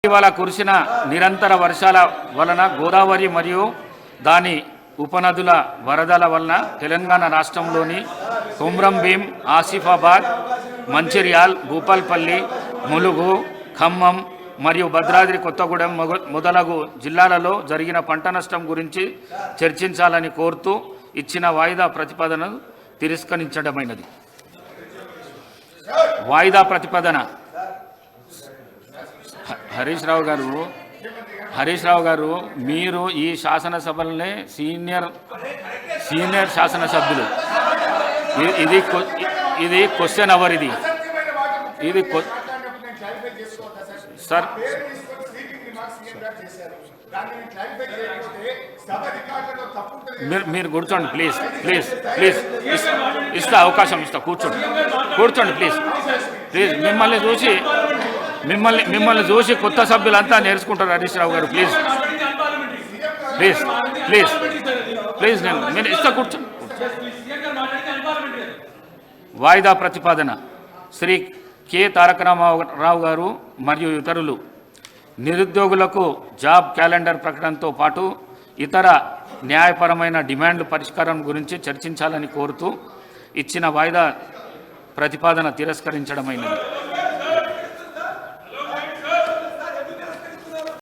ఇటీవల కురిసిన నిరంతర వర్షాల వలన గోదావరి మరియు దాని ఉపనదుల వరదల వలన తెలంగాణ రాష్ట్రంలోని కొమ్రం భీం, ఆసిఫాబాద్, మంచిర్యాల్, భూపాల్పల్లి, ములుగు, ఖమ్మం మరియు భద్రాద్రి కొత్తగూడెం మొదలగు జిల్లాలలో జరిగిన పంట నష్టం గురించి చర్చించాలని కోరుతూ ఇచ్చిన వాయిదా ప్రతిపాదనను తిరస్కరించడమైనది. వాయిదా ప్రతిపాదన హరీష్ రావు గారు మీరు ఈ శాసనసభలనే సీనియర్ శాసనసభ్యులు. ఇది క్వశ్చన్ అవర్. ఇది సార్ మీరు కూర్చోండి ప్లీజ్ ప్లీజ్ ప్లీజ్ ఇస్తా అవకాశం ఇస్తా. కూర్చోండి ప్లీజ్ ప్లీజ్. మిమ్మల్ని చూసి కొత్త సభ్యులంతా నేర్చుకుంటారు. హరీష్ రావు గారు ప్లీజ్ ప్లీజ్ ప్లీజ్ ప్లీజ్ నేను ఇస్తా. కూర్చోండి. వాయిదా ప్రతిపాదన శ్రీ కె తారక రామారావు గారు మరియు ఇతరులు నిరుద్యోగులకు జాబ్ క్యాలెండర్ ప్రకటనతో పాటు ఇతర న్యాయపరమైన డిమాండ్ల పరిష్కారం గురించి చర్చించాలని కోరుతూ ఇచ్చిన వాయిదా ప్రతిపాదన తిరస్కరించడమైనది.